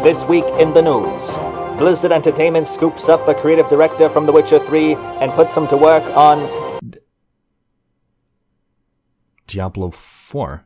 This week in the news, Blizzard Entertainment scoops up a creative director from The Witcher 3 and puts him to work on Diablo 4.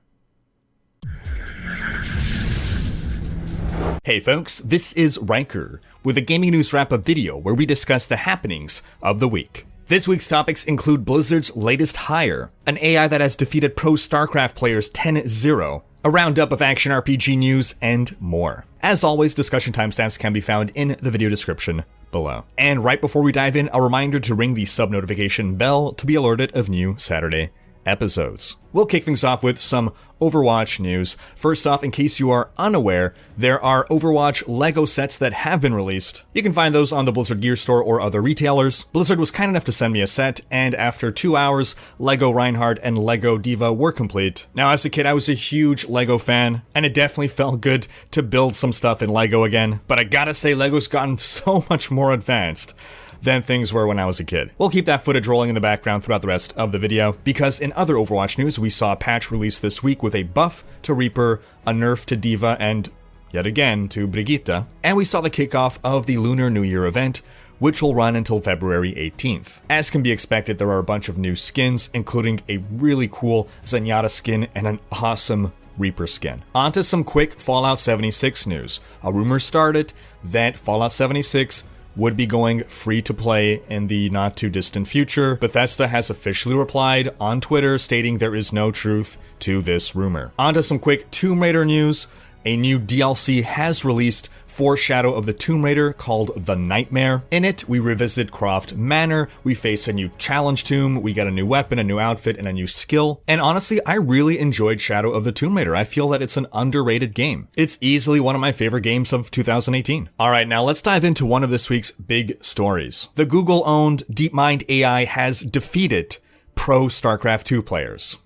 Hey folks, this is Riker with a gaming news wrap-up video where we discuss the happenings of the week. This week's topics include Blizzard's latest hire, an AI that has defeated pro StarCraft players 10-0, a roundup of action RPG news, and more. As always, discussion timestamps can be found in the video description below. And right before we dive in, a reminder to ring the sub-notification bell to be alerted of new Saturday episodes. We'll kick things off with some Overwatch news. First off, in case you are unaware, there are Overwatch LEGO sets that have been released. You can find those on the Blizzard Gear Store or other retailers. Blizzard was kind enough to send me a set, and after 2 hours, LEGO Reinhardt and LEGO Diva were complete. Now, as a kid, I was a huge LEGO fan, and it definitely felt good to build some stuff in LEGO again. But I gotta say, LEGO's gotten so much more advanced than things were when I was a kid. We'll keep that footage rolling in the background throughout the rest of the video, because in other Overwatch news, we saw a patch released this week with a buff to Reaper, a nerf to Diva, and yet again to Brigitte. And we saw the kickoff of the Lunar New Year event, which will run until February 18th. As can be expected, there are a bunch of new skins, including a really cool Zenyatta skin and an awesome Reaper skin. On to some quick Fallout 76 news. A rumor started that Fallout 76 would be going free to play in the not too distant future. Bethesda has officially replied on Twitter stating there is no truth to this rumor. On to some quick Tomb Raider news. A new DLC has released for Shadow of the Tomb Raider called The Nightmare. In it, we revisit Croft Manor, we face a new challenge tomb, we get a new weapon, a new outfit, and a new skill. And honestly, I really enjoyed Shadow of the Tomb Raider. I feel that it's an underrated game. It's easily one of my favorite games of 2018. Alright, now let's dive into one of this week's big stories. The Google-owned DeepMind AI has defeated pro StarCraft 2 players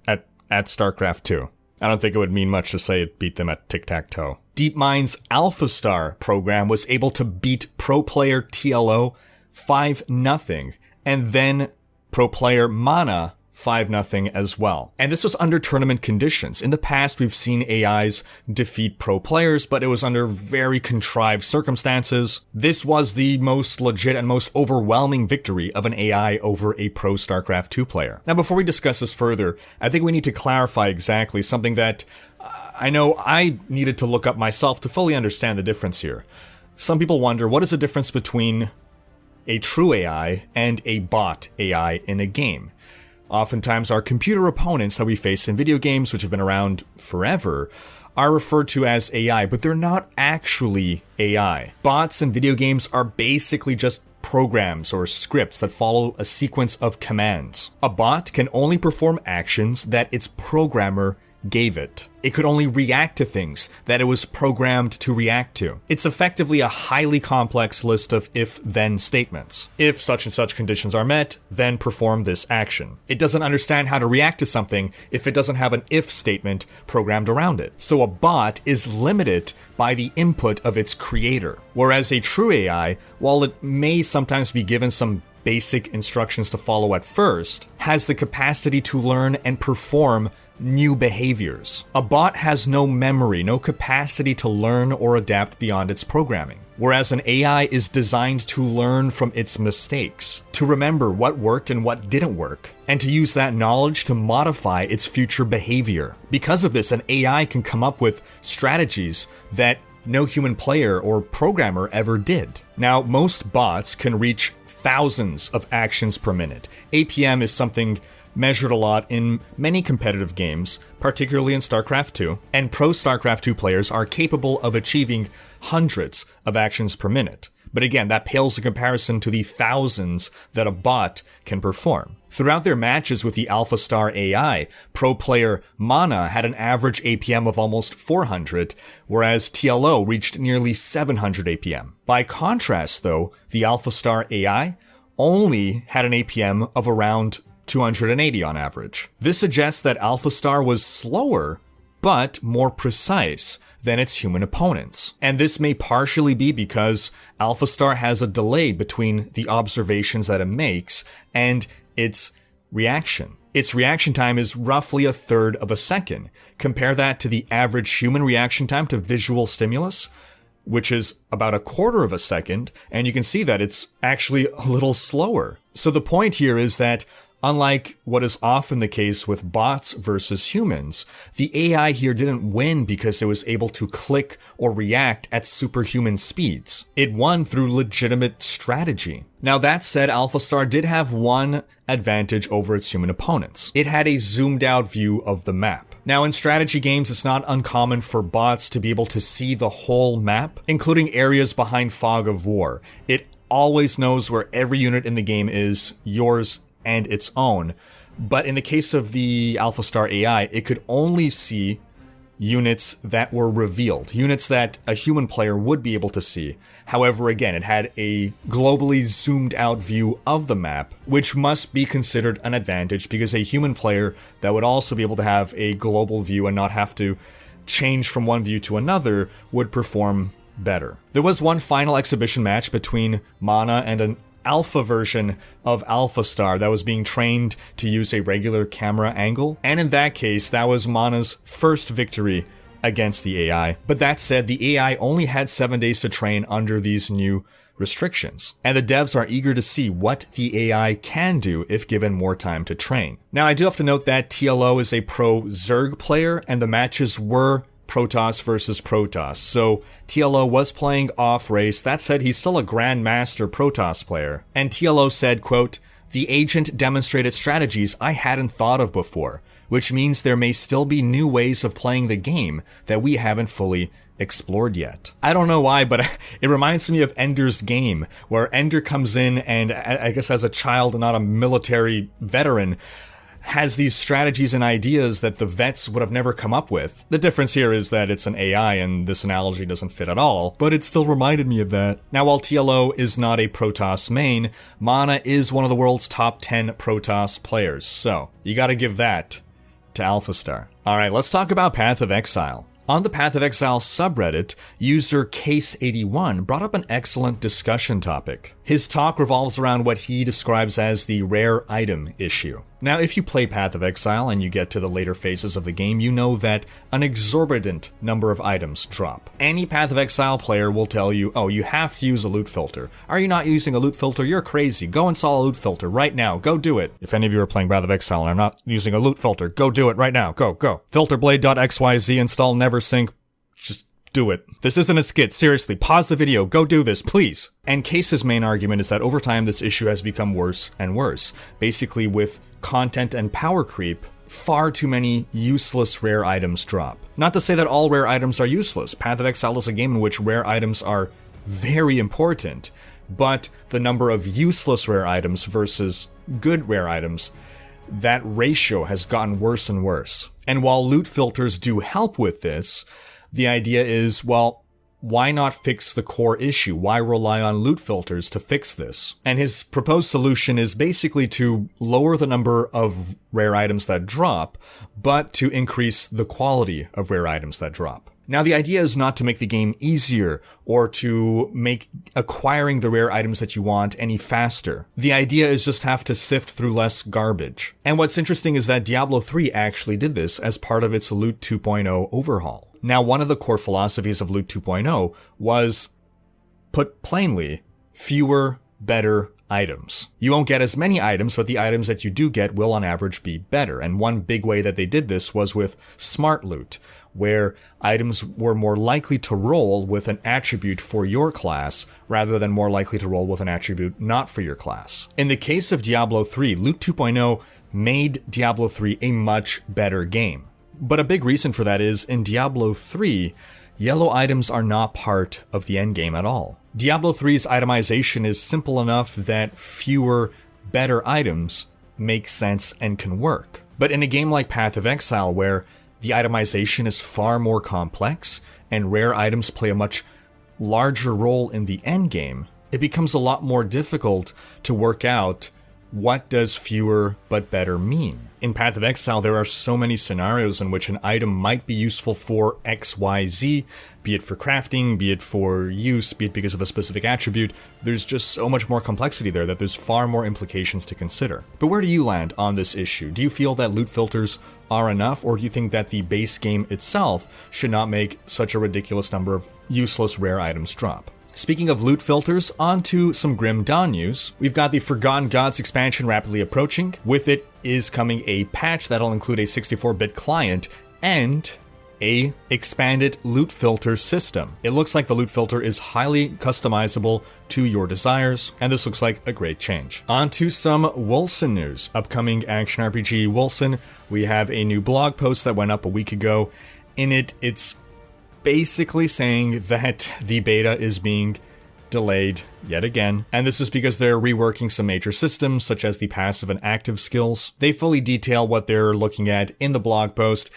at StarCraft 2. I don't think it would mean much to say it beat them at tic-tac-toe. DeepMind's AlphaStar program was able to beat pro player TLO 5-0, and then pro player Mana 5-0 as well. And this was under tournament conditions. In the past, we've seen AIs defeat pro players, but it was under very contrived circumstances. This was the most legit and most overwhelming victory of an AI over a pro StarCraft 2 player. Now, before we discuss this further, I think we need to clarify exactly something that I know I needed to look up myself to fully understand the difference here. Some people wonder, what is the difference between a true AI and a bot AI in a game? Oftentimes, our computer opponents that we face in video games, which have been around forever, are referred to as AI, but they're not actually AI. Bots in video games are basically just programs or scripts that follow a sequence of commands. A bot can only perform actions that its programmer gave it. It could only react to things that it was programmed to react to. It's effectively a highly complex list of if-then statements. If such and such conditions are met, then perform this action. It doesn't understand how to react to something if it doesn't have an if statement programmed around it. So a bot is limited by the input of its creator. Whereas a true AI, while it may sometimes be given some basic instructions to follow at first, has the capacity to learn and perform new behaviors. A bot has no memory, no capacity to learn or adapt beyond its programming. Whereas an AI is designed to learn from its mistakes, to remember what worked and what didn't work, and to use that knowledge to modify its future behavior. Because of this, an AI can come up with strategies that no human player or programmer ever did. Now, most bots can reach thousands of actions per minute. APM is something measured a lot in many competitive games, particularly in StarCraft 2, and pro StarCraft 2 players are capable of achieving hundreds of actions per minute. But again, that pales in comparison to the thousands that a bot can perform. Throughout their matches with the AlphaStar AI, pro player Mana had an average APM of almost 400, whereas TLO reached nearly 700 APM. By contrast, though, the AlphaStar AI only had an APM of around 280 on average. This suggests that AlphaStar was slower, but more precise than its human opponents. And this may partially be because AlphaStar has a delay between the observations that it makes and its reaction. its reaction time is roughly a third of a second. Compare that to the average human reaction time to visual stimulus, which is about a quarter of a second, and you can see that it's actually a little slower. So the point here is that unlike what is often the case with bots versus humans, the AI here didn't win because it was able to click or react at superhuman speeds. It won through legitimate strategy. Now that said, AlphaStar did have one advantage over its human opponents. It had a zoomed out view of the map. Now in strategy games, it's not uncommon for bots to be able to see the whole map, including areas behind fog of war. It always knows where every unit in the game is, yours and its own. But in the case of the AlphaStar AI, it could only see units that were revealed, units that a human player would be able to see. However, again, it had a globally zoomed out view of the map, which must be considered an advantage because a human player that would also be able to have a global view and not have to change from one view to another would perform better. There was one final exhibition match between Mana and an alpha version of AlphaStar that was being trained to use a regular camera angle, and in that case, that was Mana's first victory against the AI. But that said, the AI only had 7 days to train under these new restrictions, and the devs are eager to see what the AI can do if given more time to train. Now, I do have to note that TLO is a pro Zerg player, and the matches were Protoss versus Protoss, so TLO was playing off race. That said, he's still a Grandmaster Protoss player. And TLO said, quote, "The agent demonstrated strategies I hadn't thought of before, which means there may still be new ways of playing the game that we haven't fully explored yet." I don't know why, but it reminds me of Ender's Game, where Ender comes in and, I guess as a child and not a military veteran, has these strategies and ideas that the vets would have never come up with. The difference here is that it's an AI and this analogy doesn't fit at all, but it still reminded me of that. Now, while TLO is not a Protoss main, Mana is one of the world's top 10 Protoss players, so you gotta give that to AlphaStar. Alright, let's talk about Path of Exile. On the Path of Exile subreddit, user Case81 brought up an excellent discussion topic. His talk revolves around what he describes as the rare item issue. Now, if you play Path of Exile and you get to the later phases of the game, you know that an exorbitant number of items drop. Any Path of Exile player will tell you, oh, you have to use a loot filter. Are you not using a loot filter? You're crazy. Go install a loot filter right now. Go do it. If any of you are playing Path of Exile and are not using a loot filter, go do it right now. Go. Filterblade.xyz, install NeverSync. Just do it. This isn't a skit. Seriously, pause the video. Go do this, please. And Case's main argument is that over time, this issue has become worse and worse. Basically, with content and power creep, far too many useless rare items drop. Not to say that all rare items are useless. Path of Exile is a game in which rare items are very important, but the number of useless rare items versus good rare items, that ratio has gotten worse and worse. And while loot filters do help with this, the idea is, well, why not fix the core issue? Why rely on loot filters to fix this? And his proposed solution is basically to lower the number of rare items that drop, but to increase the quality of rare items that drop. Now, the idea is not to make the game easier or to make acquiring the rare items that you want any faster. The idea is just have to sift through less garbage. And what's interesting is that Diablo 3 actually did this as part of its Loot 2.0 overhaul. Now, one of the core philosophies of Loot 2.0 was, put plainly, fewer, better items. You won't get as many items, but the items that you do get will on average be better. And one big way that they did this was with smart loot, where items were more likely to roll with an attribute for your class rather than more likely to roll with an attribute not for your class. In the case of Diablo 3, Loot 2.0 made Diablo 3 a much better game. But a big reason for that is, in Diablo 3, yellow items are not part of the endgame at all. Diablo 3's itemization is simple enough that fewer, better items make sense and can work. But in a game like Path of Exile, where the itemization is far more complex and rare items play a much larger role in the endgame, it becomes a lot more difficult to work out what does fewer but better mean? In Path of Exile, there are so many scenarios in which an item might be useful for XYZ, be it for crafting, be it for use, be it because of a specific attribute. There's just so much more complexity there that there's far more implications to consider. But where do you land on this issue? Do you feel that loot filters are enough, or do you think that the base game itself should not make such a ridiculous number of useless rare items drop? Speaking of loot filters, on to some Grim Dawn news. We've got the Forgotten Gods expansion rapidly approaching. With it is coming a patch that'll include a 64-bit client and a expanded loot filter system. It looks like the loot filter is highly customizable to your desires, and this looks like a great change. On to some Wolcen news. Upcoming action RPG Wolcen. We have a new blog post that went up a week ago. In it, it's basically saying that the beta is being delayed yet again, and this is because they're reworking some major systems such as the passive and active skills. They fully detail what they're looking at in the blog post.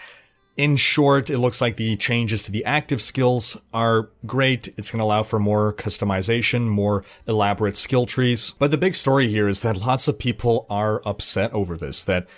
In short, it looks like the changes to the active skills are great. It's going to allow for more customization, more elaborate skill trees. But the big story here is that lots of people are upset over this, that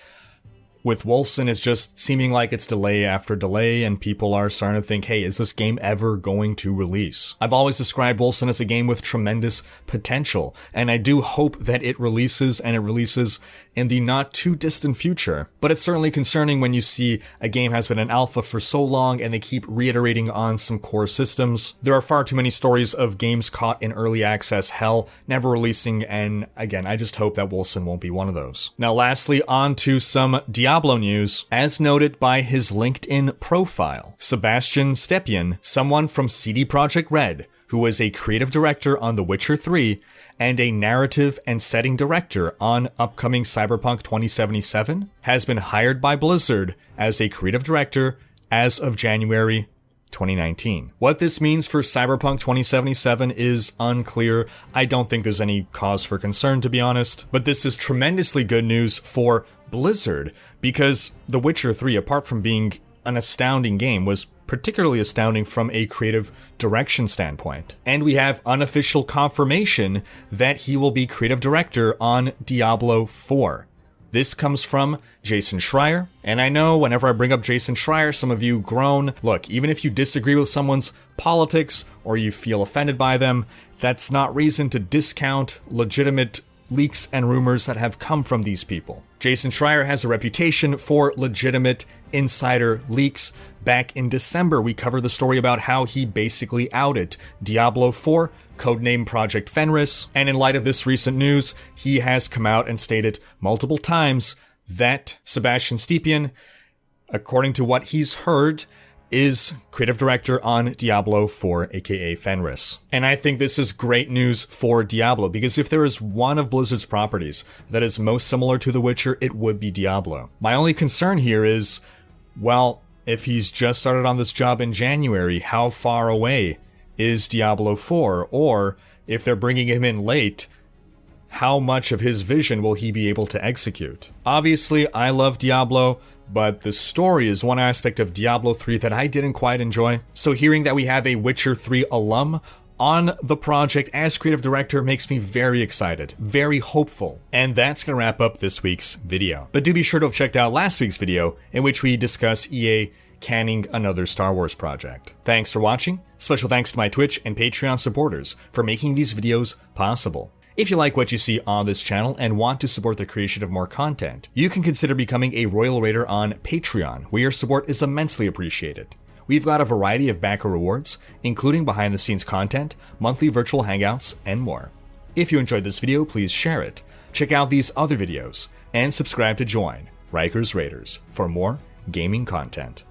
with Wolcen, it's just seeming like it's delay after delay, and people are starting to think, hey, is this game ever going to release? I've always described Wolcen as a game with tremendous potential, and I do hope that it releases, and it releases in the not too distant future. But it's certainly concerning when you see a game has been in alpha for so long, and they keep reiterating on some core systems. There are far too many stories of games caught in early access hell, never releasing, and again, I just hope that Wolcen won't be one of those. Now lastly, on to some Diablo news. As noted by his LinkedIn profile, Sebastian Stepien, someone from CD Projekt Red, who is a creative director on The Witcher 3 and a narrative and setting director on upcoming Cyberpunk 2077, has been hired by Blizzard as a creative director as of January 2019. What this means for Cyberpunk 2077 is unclear. I don't think there's any cause for concern, to be honest, but this is tremendously good news for Blizzard, because The Witcher 3, apart from being an astounding game, was particularly astounding from a creative direction standpoint. And we have unofficial confirmation that he will be creative director on Diablo 4. This comes from Jason Schreier, and I know whenever I bring up Jason Schreier, some of you groan. Look, even if you disagree with someone's politics or you feel offended by them, that's not reason to discount legitimate leaks and rumors that have come from these people. Jason Schreier has a reputation for legitimate insider leaks. Back in December, we covered the story about how he basically outed Diablo 4, codename Project Fenris, and in light of this recent news, he has come out and stated multiple times that Sebastian Stepien, according to what he's heard, is creative director on Diablo 4, aka Fenris. And I think this is great news for Diablo, because if there is one of Blizzard's properties that is most similar to The Witcher, it would be Diablo. My only concern here is, well, if he's just started on this job in January, how far away is Diablo 4? Or if they're bringing him in late, how much of his vision will he be able to execute? Obviously, I love Diablo, but the story is one aspect of Diablo 3 that I didn't quite enjoy. So hearing that we have a Witcher 3 alum on the project as creative director makes me very excited, very hopeful. And that's gonna wrap up this week's video. But do be sure to have checked out last week's video, in which we discuss EA canning another Star Wars project. Thanks for watching. Special thanks to my Twitch and Patreon supporters for making these videos possible. If you like what you see on this channel and want to support the creation of more content, you can consider becoming a Royal Raider on Patreon, where your support is immensely appreciated. We've got a variety of backer rewards, including behind-the-scenes content, monthly virtual hangouts, and more. If you enjoyed this video, please share it, check out these other videos, and subscribe to join Riker's Raiders for more gaming content.